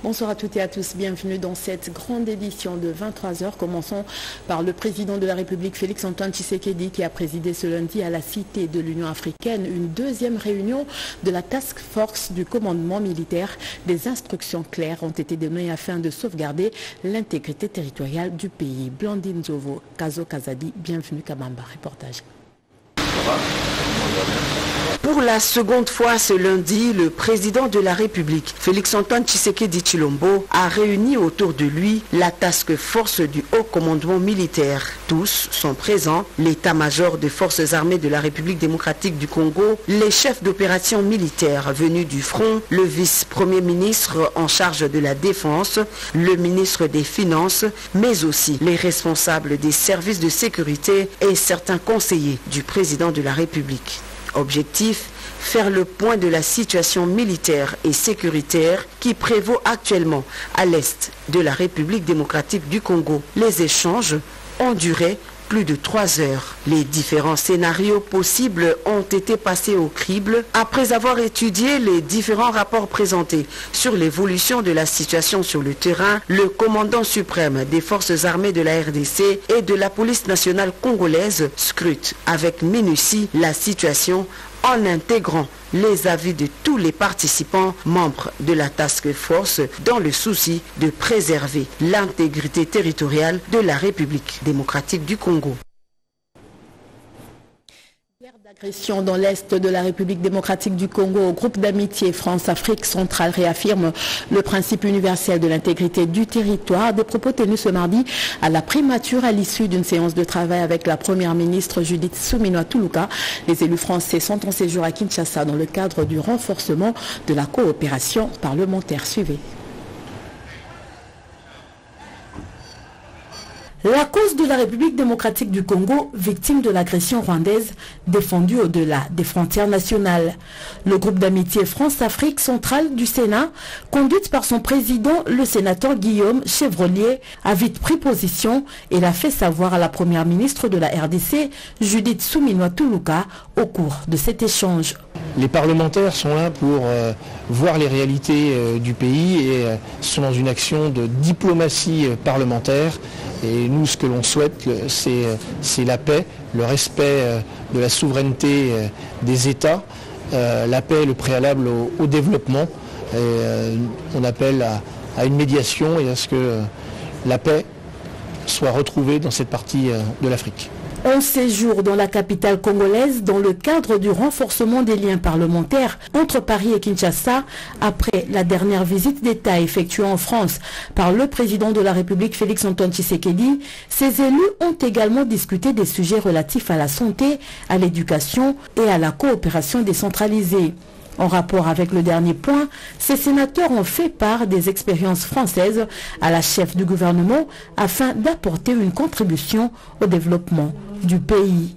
Bonsoir à toutes et à tous, bienvenue dans cette grande édition de 23h. Commençons par le président de la République, Félix-Antoine Tshisekedi, qui a présidé ce lundi à la Cité de l'Union africaine une deuxième réunion de la Task Force du commandement militaire. Des instructions claires ont été données afin de sauvegarder l'intégrité territoriale du pays. Blandine Zovo, Kazo Kazadi, bienvenue Kamamba, reportage. Pour la seconde fois ce lundi, le président de la République, Félix-Antoine Tshisekedi Tshilombo, a réuni autour de lui la task force du haut commandement militaire. Tous sont présents, l'état-major des forces armées de la République démocratique du Congo, les chefs d'opération militaires venus du front, le vice-premier ministre en charge de la défense, le ministre des Finances, mais aussi les responsables des services de sécurité et certains conseillers du président de la République. Objectif, faire le point de la situation militaire et sécuritaire qui prévaut actuellement à l'est de la République démocratique du Congo. Les échanges ont duré plus de 3 heures. Les différents scénarios possibles ont été passés au crible après avoir étudié les différents rapports présentés sur l'évolution de la situation sur le terrain. Le commandant suprême des forces armées de la RDC et de la police nationale congolaise scrute avec minutie la situation en intégrant les avis de tous les participants membres de la task force dans le souci de préserver l'intégrité territoriale de la République démocratique du Congo. Agression dans l'est de la République démocratique du Congo, au groupe d'amitié France-Afrique centrale réaffirme le principe universel de l'intégrité du territoire. Des propos tenus ce mardi à la primature à l'issue d'une séance de travail avec la première ministre Judith Suminwa-Tuluka. Les élus français sont en séjour à Kinshasa dans le cadre du renforcement de la coopération parlementaire. Suivez. La cause de la République démocratique du Congo, victime de l'agression rwandaise, défendue au-delà des frontières nationales. Le groupe d'amitié France-Afrique centrale du Sénat, conduite par son président, le sénateur Guillaume Chevrolier, a vite pris position et l'a fait savoir à la première ministre de la RDC, Judith Suminwa-Tuluka, au cours de cet échange. Les parlementaires sont là pour voir les réalités du pays et sont dans une action de diplomatie parlementaire. Et nous, ce que l'on souhaite, c'est la paix, le respect de la souveraineté des États. La paix est le préalable au développement. Et, on appelle à une médiation et à ce que la paix soit retrouvée dans cette partie de l'Afrique. Un séjour dans la capitale congolaise dans le cadre du renforcement des liens parlementaires entre Paris et Kinshasa après la dernière visite d'État effectuée en France par le président de la République Félix-Antoine Tshisekedi. Ces élus ont également discuté des sujets relatifs à la santé, à l'éducation et à la coopération décentralisée. En rapport avec le dernier point, ces sénateurs ont fait part des expériences françaises à la chef du gouvernement afin d'apporter une contribution au développement du pays.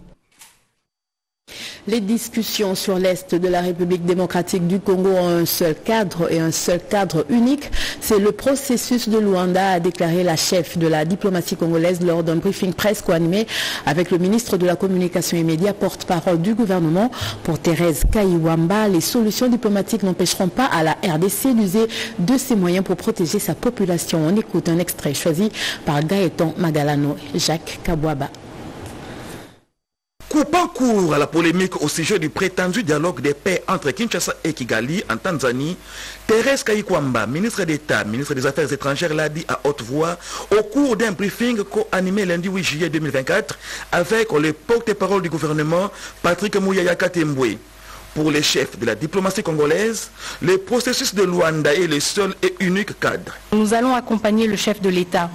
Les discussions sur l'Est de la République démocratique du Congo ont un seul cadre et un seul cadre unique. C'est le processus de Luanda, a déclaré la chef de la diplomatie congolaise lors d'un briefing presse co-animé avec le ministre de la Communication et Médias, porte-parole du gouvernement. Pour Thérèse Kayiwamba, les solutions diplomatiques n'empêcheront pas à la RDC d'user de ses moyens pour protéger sa population. On écoute un extrait choisi par Gaëtan Magalano et Jacques Kabouaba. Coupant court à la polémique au sujet du prétendu dialogue de paix entre Kinshasa et Kigali en Tanzanie, Thérèse Kayiwamba, ministre d'État, ministre des Affaires étrangères, l'a dit à haute voix au cours d'un briefing co-animé lundi 8 juillet 2024 avec le porte-parole du gouvernement, Patrick Mouyaya Katembwe. Pour les chefs de la diplomatie congolaise, le processus de Luanda est le seul et unique cadre. Nous allons accompagner le chef de l'État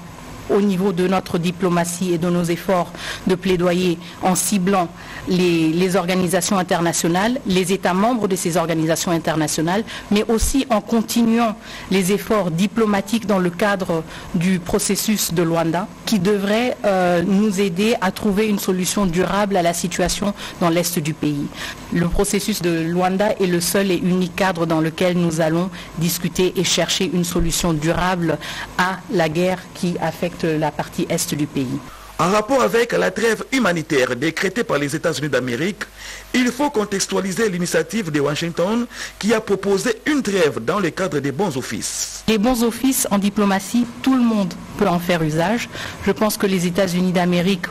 au niveau de notre diplomatie et de nos efforts de plaidoyer en ciblant les organisations internationales, les États membres de ces organisations internationales, mais aussi en continuant les efforts diplomatiques dans le cadre du processus de Luanda qui devrait nous aider à trouver une solution durable à la situation dans l'Est du pays. Le processus de Luanda est le seul et unique cadre dans lequel nous allons discuter et chercher une solution durable à la guerre qui affecte la partie est du pays. En rapport avec la trêve humanitaire décrétée par les États-Unis d'Amérique, il faut contextualiser l'initiative de Washington qui a proposé une trêve dans le cadre des bons offices. Les bons offices en diplomatie, tout le monde peut en faire usage. Je pense que les États-Unis d'Amérique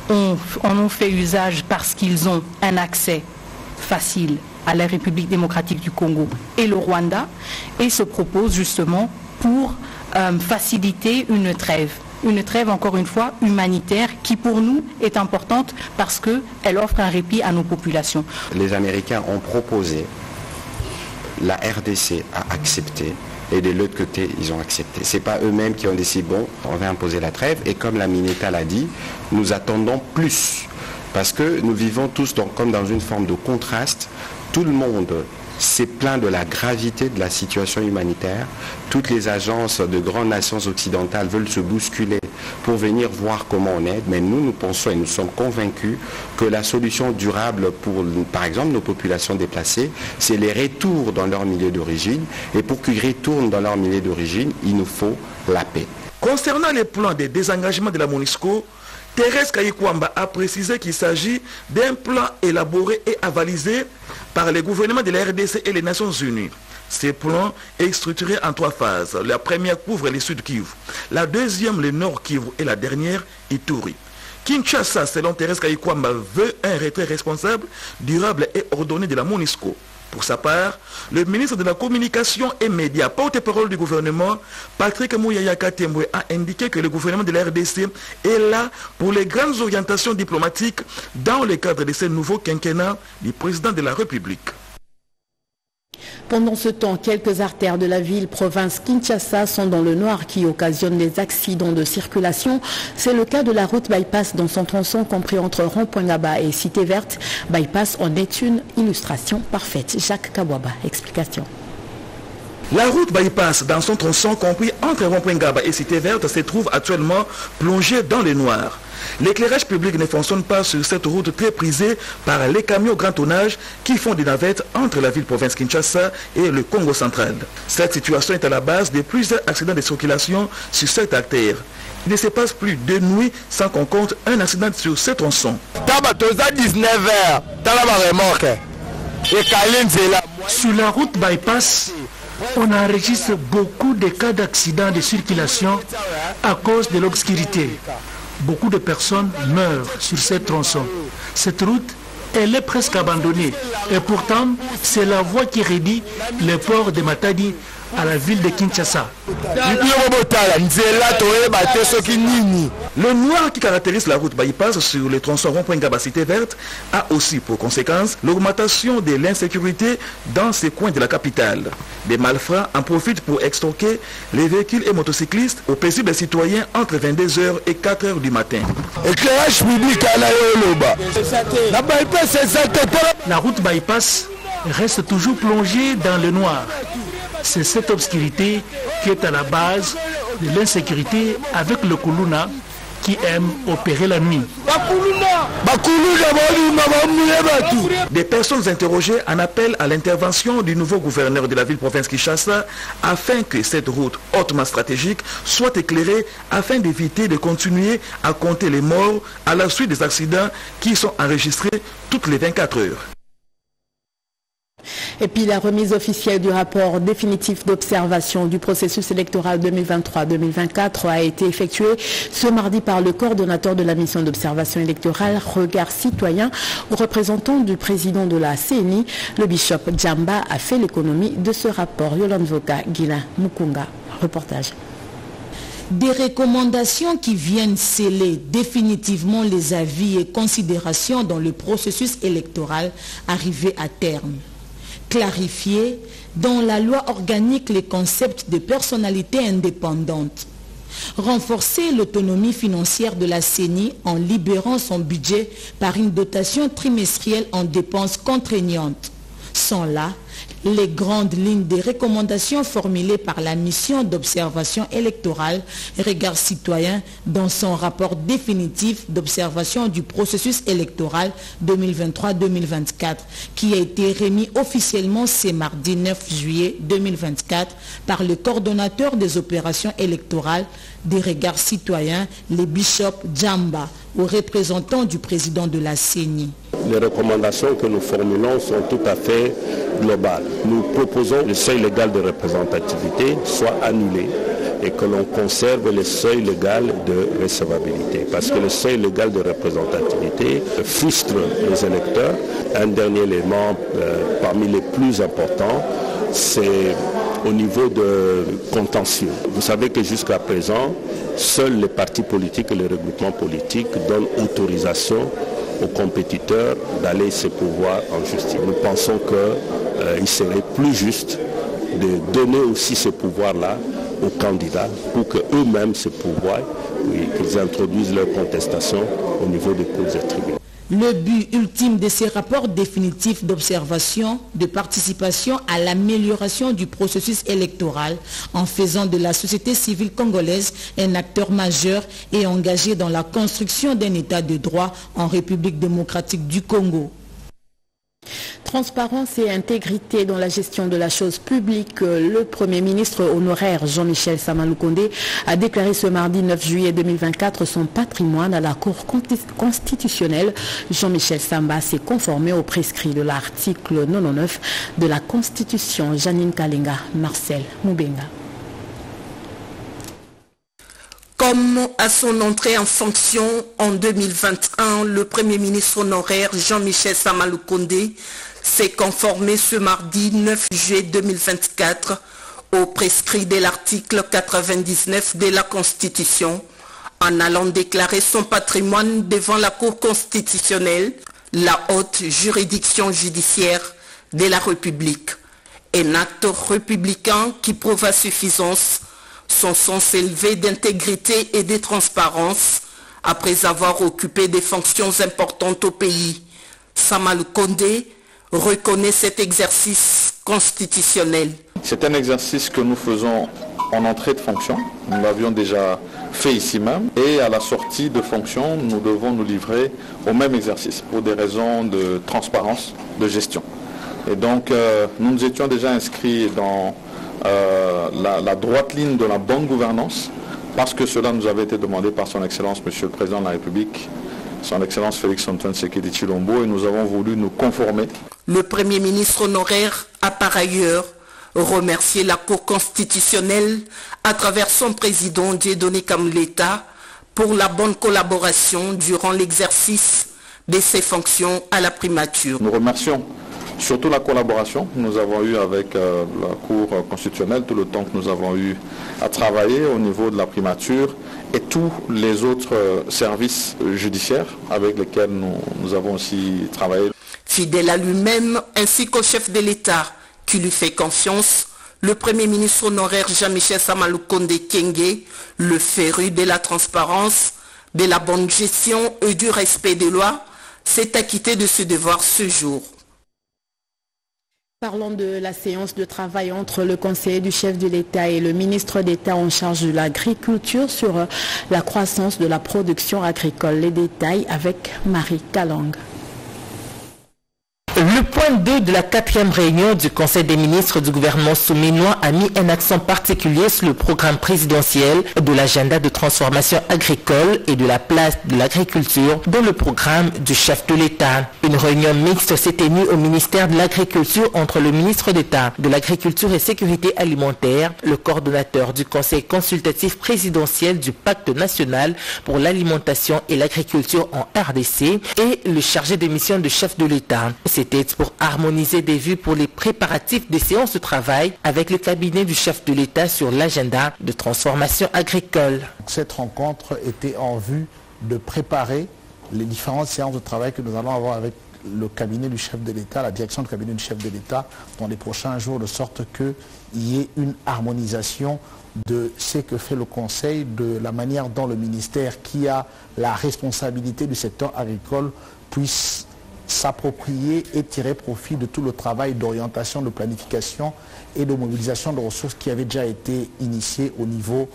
en ont fait usage parce qu'ils ont un accès facile à la République démocratique du Congo et le Rwanda et se proposent justement pour faciliter une trêve. Une trêve, encore une fois, humanitaire qui pour nous est importante parce qu'elle offre un répit à nos populations. Les Américains ont proposé, la RDC a accepté et de l'autre côté, ils ont accepté. Ce n'est pas eux-mêmes qui ont décidé, bon, on va imposer la trêve et comme la Mineta l'a dit, nous attendons plus parce que nous vivons tous comme dans une forme de contraste. Tout le monde s'est plaint de la gravité de la situation humanitaire. Toutes les agences de grandes nations occidentales veulent se bousculer pour venir voir comment on aide. Mais nous pensons et nous sommes convaincus que la solution durable pour, par exemple, nos populations déplacées, c'est les retours dans leur milieu d'origine. Et pour qu'ils retournent dans leur milieu d'origine, il nous faut la paix. Concernant les plans de désengagement de la MONUSCO, Thérèse Kayikwamba a précisé qu'il s'agit d'un plan élaboré et avalisé par les gouvernements de la RDC et les Nations Unies. Ce plan est structuré en 3 phases. La première couvre le Sud Kivu, la deuxième le Nord Kivu et la dernière Ituri. Kinshasa, selon Thérèse Kayikwamba, veut un retrait responsable, durable et ordonné de la MONUSCO. Pour sa part, le ministre de la Communication et Médias, porte-parole du gouvernement, Patrick Mouyaya Katembwe, a indiqué que le gouvernement de la RDC est là pour les grandes orientations diplomatiques dans le cadre de ce nouveau quinquennat du président de la République. Pendant ce temps, quelques artères de la ville province Kinshasa sont dans le noir qui occasionnent des accidents de circulation. C'est le cas de la route Bypass dans son tronçon compris entre Rond-Point Ngaba et Cité Verte. Bypass en est une illustration parfaite. Jacques Kabwaba, explication. La route Bypass dans son tronçon compris entre Rond-Point Ngaba et Cité Verte se trouve actuellement plongée dans le noir. L'éclairage public ne fonctionne pas sur cette route très prisée par les camions grand tonnage qui font des navettes entre la ville-province Kinshasa et le Congo central. Cette situation est à la base de plusieurs accidents de circulation sur cette artère. Il ne se passe plus de nuit sans qu'on compte un accident sur ce tronçon. Sur la route Bypass, on enregistre beaucoup de cas d'accidents de circulation à cause de l'obscurité. Beaucoup de personnes meurent sur cette tronçon. Cette route, elle est presque abandonnée. Et pourtant, c'est la voie qui relie le port de Matadi à la ville de Kinshasa. Le noir qui caractérise la route Bypass sur le tronçon Rond-Point Ngaba Cité Verte a aussi pour conséquence l'augmentation de l'insécurité dans ces coins de la capitale. Des malfrats en profitent pour extorquer les véhicules et motocyclistes aux paisibles citoyens entre 22h et 4h du matin. La route Bypass reste toujours plongée dans le noir. C'est cette obscurité qui est à la base de l'insécurité avec le Kuluna qui aime opérer la nuit. Des personnes interrogées en appellent à l'intervention du nouveau gouverneur de la ville-province Kinshasa afin que cette route hautement stratégique soit éclairée afin d'éviter de continuer à compter les morts à la suite des accidents qui sont enregistrés toutes les 24 heures. Et puis la remise officielle du rapport définitif d'observation du processus électoral 2023-2024 a été effectuée ce mardi par le coordonnateur de la mission d'observation électorale Regard Citoyen, représentant du président de la CENI. Le bishop Djamba a fait l'économie de ce rapport. Yolande Voka, Guilain Mukunga, reportage. Des recommandations qui viennent sceller définitivement les avis et considérations dans le processus électoral arrivé à terme. Clarifier dans la loi organique les concepts de personnalité indépendante. Renforcer l'autonomie financière de la CENI en libérant son budget par une dotation trimestrielle en dépenses contraignantes. Sans là, Les grandes lignes des recommandations formulées par la mission d'observation électorale Regard Citoyen dans son rapport définitif d'observation du processus électoral 2023-2024 qui a été remis officiellement ce mardi 9 juillet 2024 par le coordonnateur des opérations électorales des Regards Citoyens, le bishop Djamba, aux représentants du président de la CENI. Les recommandations que nous formulons sont tout à fait globales. Nous proposons que le seuil légal de représentativité soit annulé et que l'on conserve le seuil légal de recevabilité. Parce que le seuil légal de représentativité frustre les électeurs. Un dernier élément parmi les plus importants, c'est au niveau de contentieux. Vous savez que jusqu'à présent, seuls les partis politiques et les regroupements politiques donnent autorisation aux compétiteurs d'aller se pourvoir en justice. Nous pensons qu'il serait plus juste de donner aussi ce pouvoir-là aux candidats pour qu'eux-mêmes se pourvoient et qu'ils introduisent leur contestation au niveau des cours et tribunaux. Le but ultime de ces rapports définitifs d'observation, de participation à l'amélioration du processus électoral en faisant de la société civile congolaise un acteur majeur et engagé dans la construction d'un état de droit en République démocratique du Congo. Transparence et intégrité dans la gestion de la chose publique. Le Premier ministre honoraire Jean-Michel Sama Lukonde a déclaré ce mardi 9 juillet 2024 son patrimoine à la Cour constitutionnelle. Jean-Michel Samba s'est conformé aux prescrits de l'article 99 de la Constitution. Janine Kalinga, Marcel Moubenga. Comme à son entrée en fonction en 2021, le Premier ministre honoraire Jean-Michel Sama Lukonde s'est conformé ce mardi 9 juillet 2024 au prescrit de l'article 99 de la Constitution en allant déclarer son patrimoine devant la Cour constitutionnelle, la haute juridiction judiciaire de la République. Un acte républicain qui prouve à suffisance son sens élevé d'intégrité et de transparence après avoir occupé des fonctions importantes au pays. Sama Lukonde reconnaît cet exercice constitutionnel. C'est un exercice que nous faisons en entrée de fonction. Nous l'avions déjà fait ici même. Et à la sortie de fonction, nous devons nous livrer au même exercice pour des raisons de transparence, de gestion. Et donc, nous nous étions déjà inscrits dans la droite ligne de la bonne gouvernance parce que cela nous avait été demandé par son Excellence, Monsieur le Président de la République, son Excellence Félix-Antoine Tshisekedi Tshilombo, et nous avons voulu nous conformer. Le Premier ministre honoraire a par ailleurs remercié la Cour constitutionnelle à travers son président Dieudonné Kamuleta pour la bonne collaboration durant l'exercice de ses fonctions à la primature. Nous remercions surtout la collaboration que nous avons eue avec la Cour constitutionnelle tout le temps que nous avons eu à travailler au niveau de la primature et tous les autres services judiciaires avec lesquels nous avons aussi travaillé. Fidèle à lui-même ainsi qu'au chef de l'État qui lui fait confiance, le Premier ministre honoraire Jean-Michel Sama Lukonde Kyenge, le féru de la transparence, de la bonne gestion et du respect des lois, s'est acquitté de ce devoir ce jour. Parlons de la séance de travail entre le conseiller du chef de l'État et le ministre d'État en charge de l'agriculture sur la croissance de la production agricole. Les détails avec Marie Kalang. Le point 2 de la 4e réunion du Conseil des ministres du gouvernement souminois a mis un accent particulier sur le programme présidentiel de l'agenda de transformation agricole et de la place de l'agriculture dans le programme du chef de l'État. Une réunion mixte s'est tenue au ministère de l'Agriculture entre le ministre d'État de l'Agriculture et Sécurité alimentaire, le coordonnateur du Conseil consultatif présidentiel du Pacte national pour l'alimentation et l'agriculture en RDC et le chargé de mission du chef de l'État. C'était pour harmoniser des vues pour les préparatifs des séances de travail avec le cabinet du chef de l'État sur l'agenda de transformation agricole. Cette rencontre était en vue de préparer les différentes séances de travail que nous allons avoir avec le cabinet du chef de l'État, la direction du cabinet du chef de l'État dans les prochains jours, de sorte qu'il y ait une harmonisation de ce que fait le Conseil, de la manière dont le ministère qui a la responsabilité du secteur agricole puisse s'approprier et tirer profit de tout le travail d'orientation, de planification et de mobilisation de ressources qui avait déjà été initié au niveau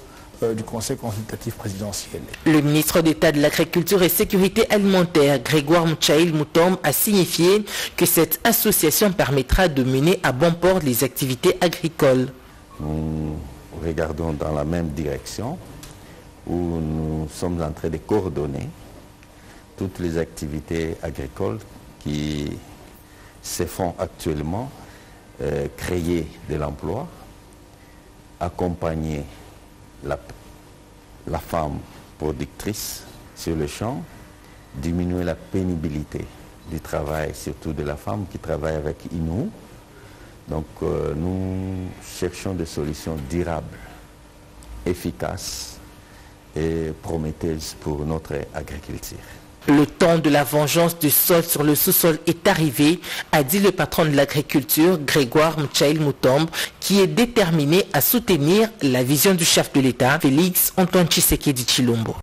du Conseil consultatif présidentiel. Le ministre d'État de l'Agriculture et Sécurité alimentaire, Grégoire Mchaïl Moutombe, a signifié que cette association permettra de mener à bon port les activités agricoles. Nous regardons dans la même direction où nous sommes en train de coordonner toutes les activités agricoles qui se font actuellement, créer de l'emploi, accompagner la femme productrice sur le champ, diminuer la pénibilité du travail, surtout de la femme qui travaille avec Inou. Donc nous cherchons des solutions durables, efficaces et prometteuses pour notre agriculture. Le temps de la vengeance du sol sur le sous-sol est arrivé, a dit le patron de l'agriculture, Grégoire Mchaïl Moutombe, qui est déterminé à soutenir la vision du chef de l'État, Félix Antoine Tshisekedi Tshilombo.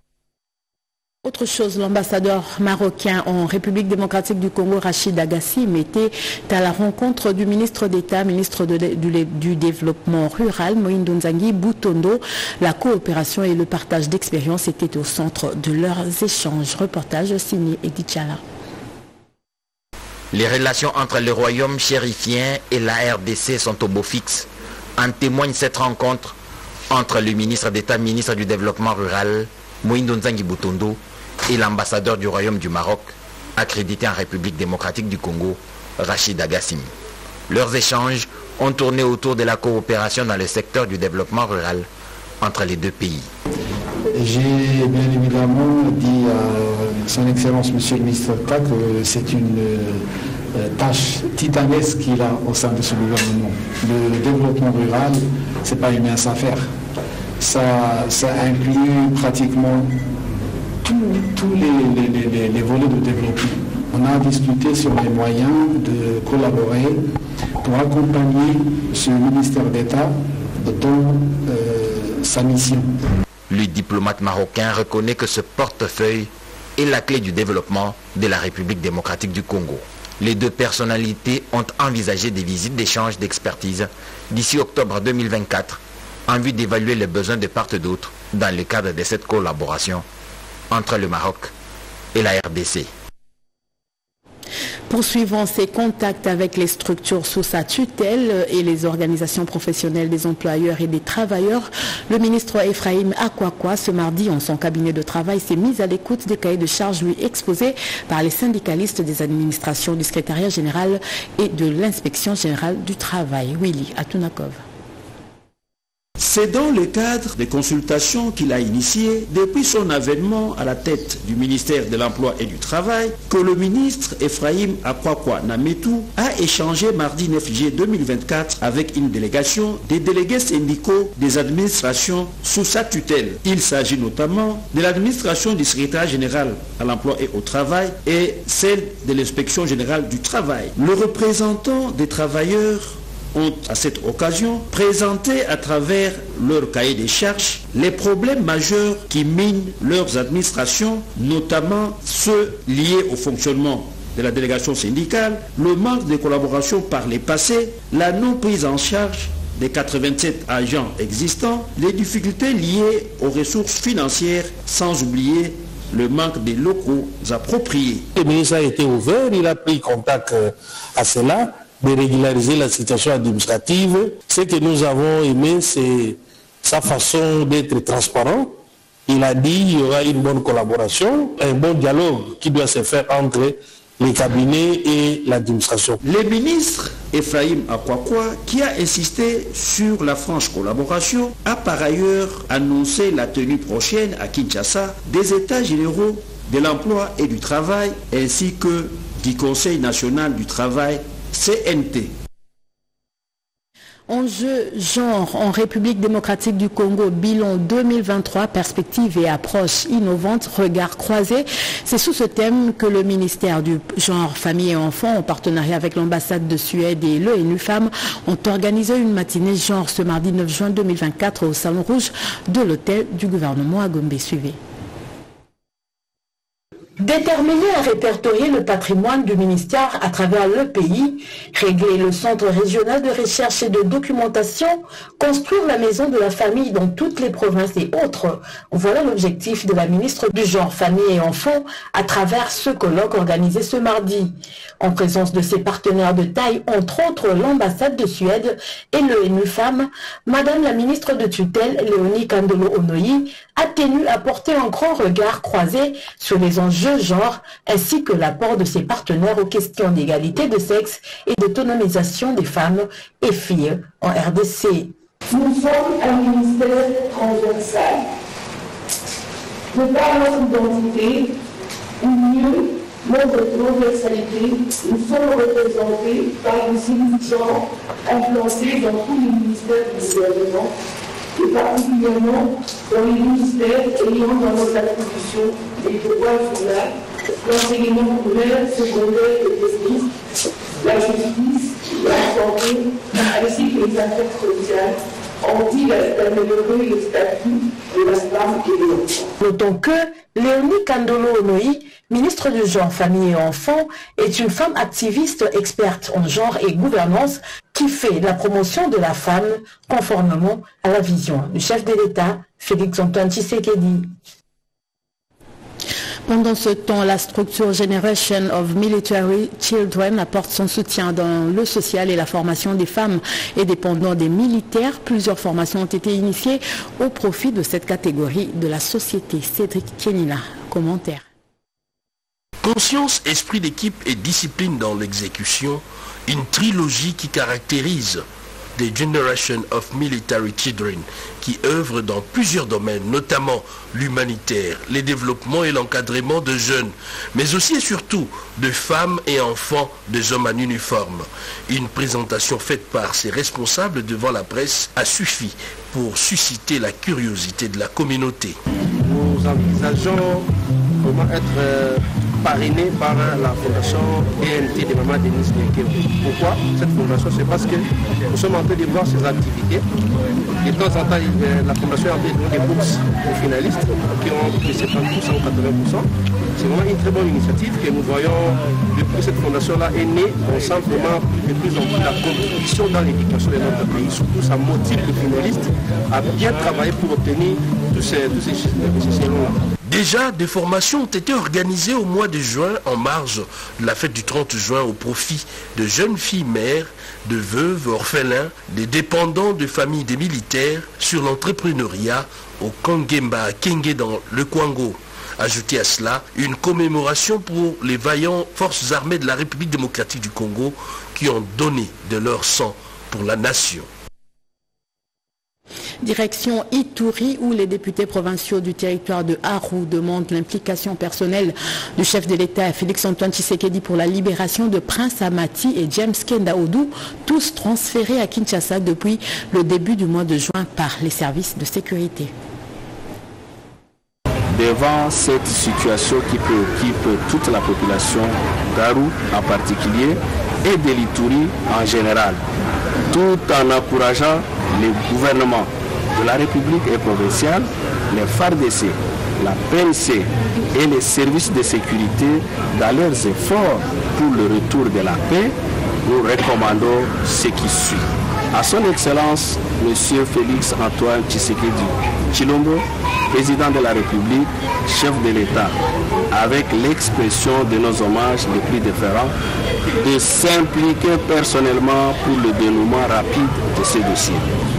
Autre chose, l'ambassadeur marocain en République démocratique du Congo, Rachid Agassim, était à la rencontre du ministre d'État, ministre du Développement rural, Moïndo Nzangi Boutondo. La coopération et le partage d'expériences étaient au centre de leurs échanges. Reportage signé Edith Chala. Les relations entre le royaume chérifien et la RDC sont au beau fixe. En témoigne cette rencontre entre le ministre d'État, ministre du Développement rural, Moïndo Nzangi Boutondo, et l'ambassadeur du Royaume du Maroc, accrédité en République démocratique du Congo, Rachid Agassim. Leurs échanges ont tourné autour de la coopération dans le secteur du développement rural entre les deux pays. J'ai bien évidemment dit à son Excellence Monsieur le ministre d'État que c'est une tâche titanesque qu'il a au sein de ce gouvernement. Le développement rural, ce n'est pas une mince affaire. Ça inclut pratiquement tous les volets de développement. On a discuté sur les moyens de collaborer pour accompagner ce ministère d'État dans sa mission. Le diplomate marocain reconnaît que ce portefeuille est la clé du développement de la République démocratique du Congo. Les deux personnalités ont envisagé des visites d'échange d'expertise d'ici octobre 2024 en vue d'évaluer les besoins de part et d'autre dans le cadre de cette collaboration entre le Maroc et la RDC. Poursuivant ses contacts avec les structures sous sa tutelle et les organisations professionnelles des employeurs et des travailleurs, le ministre Ephraim Akwakwa, ce mardi, en son cabinet de travail, s'est mis à l'écoute des cahiers de charges lui exposés par les syndicalistes des administrations du secrétariat général et de l'inspection générale du travail. Willy Atunakov. C'est dans le cadre des consultations qu'il a initiées depuis son avènement à la tête du ministère de l'Emploi et du Travail que le ministre Ephraim Akwakwa Nametou a échangé mardi 9 juillet 2024 avec une délégation des délégués syndicaux des administrations sous sa tutelle. Il s'agit notamment de l'administration du secrétaire général à l'Emploi et au Travail et celle de l'inspection générale du Travail. Le représentant des travailleurs ont à cette occasion présenté à travers leur cahier des charges les problèmes majeurs qui minent leurs administrations, notamment ceux liés au fonctionnement de la délégation syndicale, le manque de collaboration par les passés, la non prise en charge des 87 agents existants, les difficultés liées aux ressources financières, sans oublier le manque de locaux appropriés. Le ministre a été ouvert, il a pris contact à cela, de régulariser la situation administrative. Ce que nous avons aimé, c'est sa façon d'être transparent. Il a dit qu'il y aura une bonne collaboration, un bon dialogue qui doit se faire entre les cabinets et l'administration. Le ministre Ephraim Akwakwa, qui a insisté sur la franche collaboration, a par ailleurs annoncé la tenue prochaine à Kinshasa des États généraux de l'emploi et du travail, ainsi que du Conseil national du travail, CNT. Enjeu genre en République démocratique du Congo, bilan 2023, perspectives et approches innovantes, regards croisés. C'est sous ce thème que le ministère du genre, famille et enfants, en partenariat avec l'ambassade de Suède et l'ONU Femmes, ont organisé une matinée genre ce mardi 9 juin 2024 au Salon Rouge de l'hôtel du gouvernement à Gombe. Suivez. Déterminé à répertorier le patrimoine du ministère à travers le pays, régler le centre régional de recherche et de documentation, construire la maison de la famille dans toutes les provinces et autres, voilà l'objectif de la ministre du Genre, Famille et Enfants à travers ce colloque organisé ce mardi. En présence de ses partenaires de taille, entre autres l'ambassade de Suède et l'ONU Femmes, Madame la ministre de tutelle Léonie Kandolo Onoyi a tenu à porter un grand regard croisé sur les enjeux genre ainsi que l'apport de ses partenaires aux questions d'égalité de sexe et d'autonomisation des femmes et filles en RDC. Nous sommes un ministère transversal. De par notre identité, ou mieux, notre transversalité, nous sommes représentés par des cellules genre implantées dans tous les ministères du gouvernement et particulièrement dans les ministères ayant dans notre attribution les devoirs journal, l'enseignement primaire, secondaire et technique, la justice, la santé, ainsi que les affaires sociales, en dit d'améliorer le statut de la femme et de l'enfant. Notons que Léonie Kandolo Onoyi, ministre du Genre, Famille et Enfants, est une femme activiste experte en genre et gouvernance qui fait la promotion de la femme conformément à la vision du chef de l'État, Félix-Antoine Tshisekedi. Pendant ce temps, la structure Generation of Military Children apporte son soutien dans le social et la formation des femmes et dépendant des militaires. Plusieurs formations ont été initiées au profit de cette catégorie de la société. Cédric Kenina, commentaire. Conscience, esprit d'équipe et discipline dans l'exécution, une trilogie qui caractérise des Generation of Military Children qui œuvrent dans plusieurs domaines, notamment l'humanitaire, les développements et l'encadrement de jeunes, mais aussi et surtout de femmes et enfants des hommes en uniforme. Une présentation faite par ses responsables devant la presse a suffi pour susciter la curiosité de la communauté. Nous envisageons comment être parrainé par la fondation ENT de Maman Denise Nekeo. Pourquoi cette fondation? C'est parce que nous sommes en train de voir ses activités. De temps en temps, la fondation a donné des bourses aux finalistes qui ont de 70% ou 80%. C'est vraiment une très bonne initiative que nous voyons depuis que cette fondation-là est née. On sent vraiment de plus en plus la contribution dans l'éducation de notre pays. Surtout, ça motive les finalistes à bien travailler pour obtenir tous ces salons-là. Déjà, des formations ont été organisées au mois de juin en marge de la fête du 30 juin au profit de jeunes filles mères, de veuves, orphelins, des dépendants de familles des militaires sur l'entrepreneuriat au Kangemba à Kenge dans le Kwango. Ajoutez à cela une commémoration pour les vaillants forces armées de la République démocratique du Congo qui ont donné de leur sang pour la nation. Direction Ituri, où les députés provinciaux du territoire de Aru demandent l'implication personnelle du chef de l'État Félix-Antoine Tshisekedi pour la libération de Prince Amati et James Kenda Odou, tous transférés à Kinshasa depuis le début du mois de juin par les services de sécurité. Devant cette situation qui préoccupe toute la population d'Aru en particulier et de l'Ituri en général, tout en encourageant les gouvernements de la République et provinciale, les FARDC, la PNC et les services de sécurité dans leurs efforts pour le retour de la paix, nous recommandons ce qui suit. À son Excellence, M. Félix-Antoine Tshisekedi Tshilombo, président de la République, chef de l'État, avec l'expression de nos hommages les plus déférents, de s'impliquer personnellement pour le dénouement rapide de ce dossier.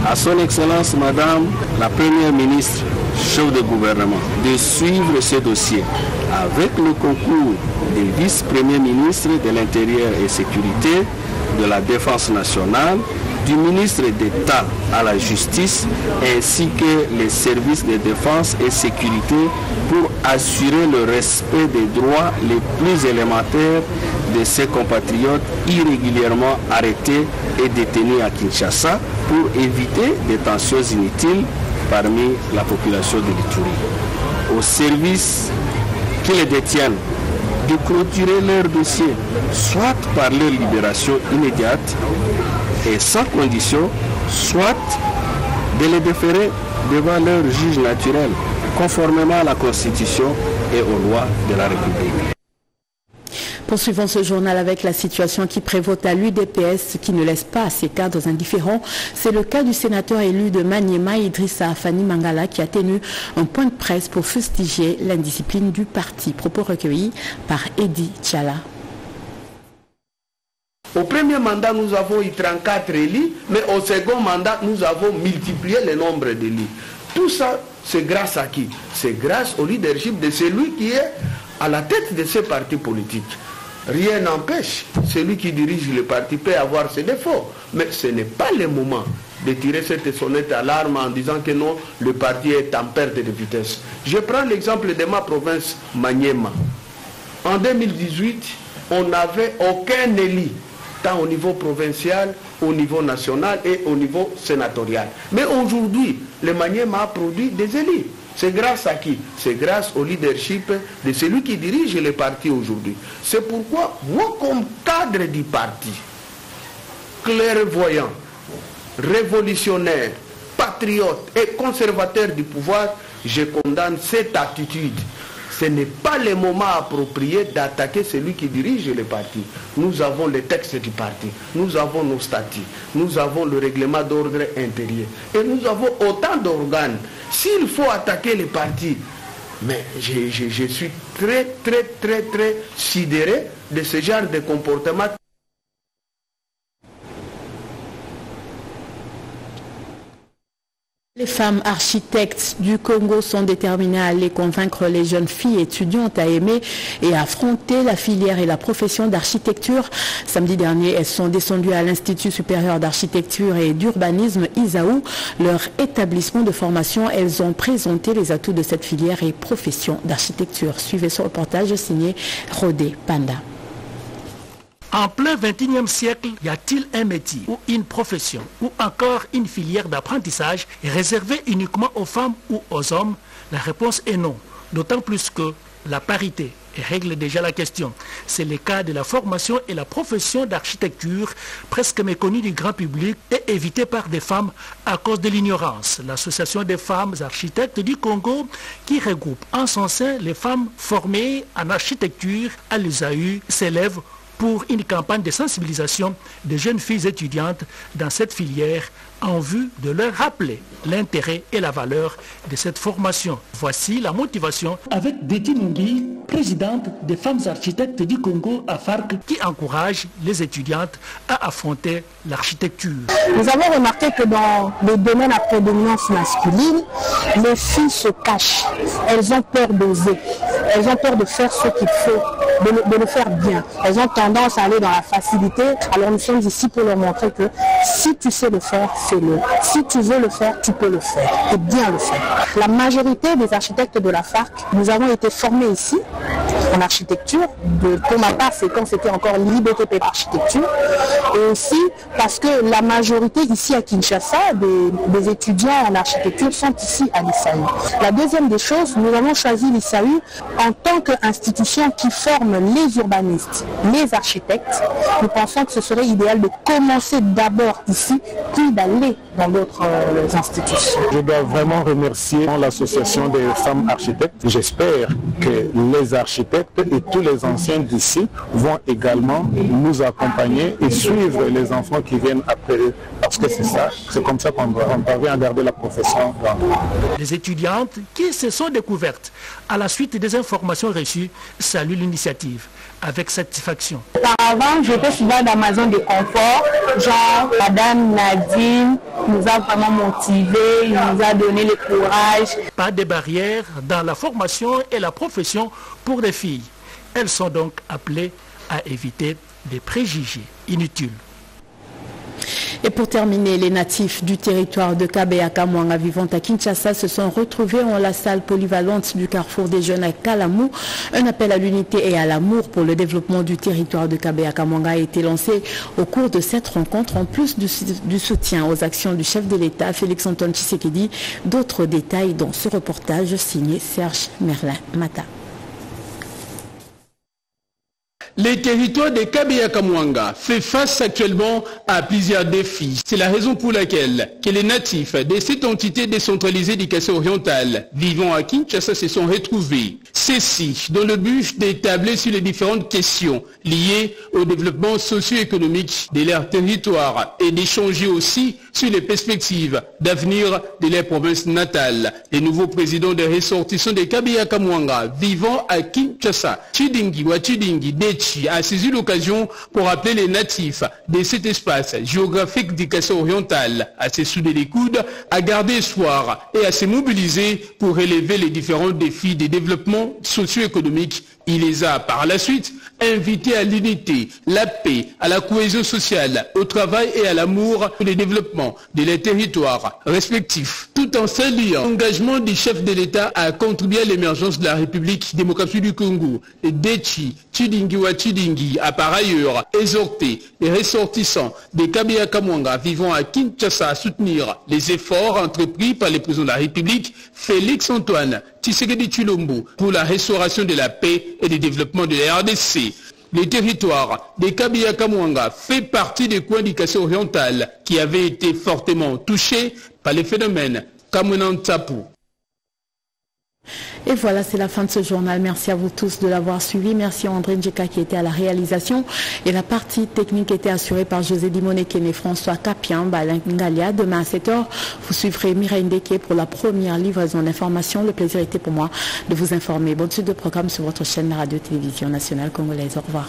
À son Excellence, Madame la Première ministre, chef de gouvernement, de suivre ce dossier avec le concours des vice-premiers ministres de l'Intérieur et Sécurité, de la Défense nationale, du ministre d'État à la justice ainsi que les services de défense et sécurité pour assurer le respect des droits les plus élémentaires de ses compatriotes irrégulièrement arrêtés et détenus à Kinshasa pour éviter des tensions inutiles parmi la population de l'Ituri. Aux services qui les détiennent de clôturer leur dossier, soit par leur libération immédiate et sans condition, soit de les déférer devant leur juge naturel conformément à la Constitution et aux lois de la République. Poursuivons ce journal avec la situation qui prévaut à l'UDPS, qui ne laisse pas ses cadres indifférents. C'est le cas du sénateur élu de Maniema, Idrissa Afani Mangala, qui a tenu un point de presse pour fustiger l'indiscipline du parti. Propos recueillis par Eddy Tchala. Au premier mandat, nous avons eu 34 élus, mais au second mandat, nous avons multiplié le nombre d'élus. Tout ça, c'est grâce à qui? C'est grâce au leadership de celui qui est à la tête de ce parti politique. Rien n'empêche, celui qui dirige le parti peut avoir ses défauts, mais ce n'est pas le moment de tirer cette sonnette d'alarme en disant que non, le parti est en perte de vitesse. Je prends l'exemple de ma province, Maniema. En 2018, on n'avait aucun élu, tant au niveau provincial, au niveau national et au niveau sénatorial. Mais aujourd'hui, le Maniema a produit des élus. C'est grâce à qui? C'est grâce au leadership de celui qui dirige le parti aujourd'hui. C'est pourquoi, moi, comme cadre du parti, clairvoyant, révolutionnaire, patriote et conservateur du pouvoir, je condamne cette attitude. Ce n'est pas le moment approprié d'attaquer celui qui dirige le parti. Nous avons les textes du parti, nous avons nos statuts, nous avons le règlement d'ordre intérieur. Et nous avons autant d'organes. S'il faut attaquer les partis, mais je suis très sidéré de ce genre de comportement. Les femmes architectes du Congo sont déterminées à aller convaincre les jeunes filles étudiantes à aimer et à affronter la filière et la profession d'architecture. Samedi dernier, elles sont descendues à l'Institut supérieur d'architecture et d'urbanisme ISAU. Leur établissement de formation, elles ont présenté les atouts de cette filière et profession d'architecture. Suivez ce reportage signé Rodé Panda. En plein XXIe siècle, y a-t-il un métier ou une profession ou encore une filière d'apprentissage réservée uniquement aux femmes ou aux hommes? La réponse est non, d'autant plus que la parité règle déjà la question. C'est le cas de la formation et la profession d'architecture, presque méconnue du grand public et évitée par des femmes à cause de l'ignorance. L'Association des femmes architectes du Congo, qui regroupe en son sein les femmes formées en architecture à l'ISAU, s'élève pour une campagne de sensibilisation des jeunes filles étudiantes dans cette filière en vue de leur rappeler l'intérêt et la valeur de cette formation. Voici la motivation avec Deti Numbi, présidente des femmes architectes du Congo à FARC, qui encourage les étudiantes à affronter l'architecture. Nous avons remarqué que dans les domaines à prédominance masculine, les filles se cachent. Elles ont peur d'oser. Elles ont peur de faire ce qu'il faut, de le faire bien. Elles ont tendance à aller dans la facilité. Alors nous sommes ici pour leur montrer que si tu sais le faire, fais-le. Si tu veux le faire, tu peux le faire et bien le faire. La majorité des architectes de la FARC, nous avons été formés ici en architecture. Pour ma part, c'est quand c'était encore l'IBTP architecture. Et aussi parce que la majorité ici à Kinshasa, des étudiants en architecture sont ici à l'ISAU. La deuxième des choses, nous avons choisi l'ISAU en tant qu'institution qui forme les urbanistes, les architectes. Nous pensons que ce serait idéal de commencer d'abord ici, puis d'aller dans d'autres institutions. Je dois vraiment remercier l'association des femmes architectes. J'espère que les architectes et tous les anciens d'ici vont également nous accompagner et suivre les enfants qui viennent après eux. Parce que c'est ça, c'est comme ça qu'on parvient à garder la profession. Les étudiantes qui se sont découvertes à la suite des informations reçues saluent l'initiative avec satisfaction. Auparavant, j'étais souvent dans ma zone de confort, genre Madame Nadine nous a vraiment motivés, nous a donné le courage. Pas de barrières dans la formation et la profession pour les filles. Elles sont donc appelées à éviter des préjugés inutiles. Et pour terminer, les natifs du territoire de Kabea-Kamwanga vivant à Kinshasa se sont retrouvés en la salle polyvalente du Carrefour des Jeunes à Kalamou. Un appel à l'unité et à l'amour pour le développement du territoire de Kabea-Kamwanga a été lancé au cours de cette rencontre, en plus du soutien aux actions du chef de l'État, Félix-Antoine Tshisekedi. D'autres détails dans ce reportage signé Serge Merlin-Mata. Le territoire de Kabea-Kamwanga fait face actuellement à plusieurs défis. C'est la raison pour laquelle que les natifs de cette entité décentralisée du Kassai oriental vivant à Kinshasa se sont retrouvés. Ceci dans le but d'établir sur les différentes questions liées au développement socio-économique de leur territoire et d'échanger aussi sur les perspectives d'avenir de leur province natale. Les nouveaux présidents des ressortissants de Kabea-Kamwanga vivant à Kinshasa, Chidingi Wachidingi Dechi, a saisi l'occasion pour appeler les natifs de cet espace géographique du Kassai oriental à se souder les coudes, à garder espoir et à se mobiliser pour relever les différents défis de développement socio-économique. Il les a par la suite invités à l'unité, la paix, à la cohésion sociale, au travail et à l'amour pour le développement de leurs territoires respectifs, tout en saluant l'engagement du chef de l'État à contribuer à l'émergence de la République démocratique du Congo. Dechi Chidingi Wachidingi a par ailleurs exhorté les ressortissants de Kabea-Kamwanga vivant à Kinshasa à soutenir les efforts entrepris par le président de la République, Félix Antoine Tshisekedi Tshilombo, pour la restauration de la paix et du développement de la RDC. Le territoire de Kabea-Kamwanga fait partie des coins du Kassai oriental qui avaient été fortement touchés par les phénomènes Kamwenantapu. Et voilà, c'est la fin de ce journal. Merci à vous tous de l'avoir suivi. Merci à André Njeka qui était à la réalisation. Et la partie technique était assurée par José Dimoné-Kene, François Capien, Balingalia. Demain à 7h, vous suivrez Mireille Ndeke pour la première livraison d'informations. Le plaisir était pour moi de vous informer. Bonne suite de programme sur votre chaîne Radio-Télévision Nationale Congolaise. Au revoir.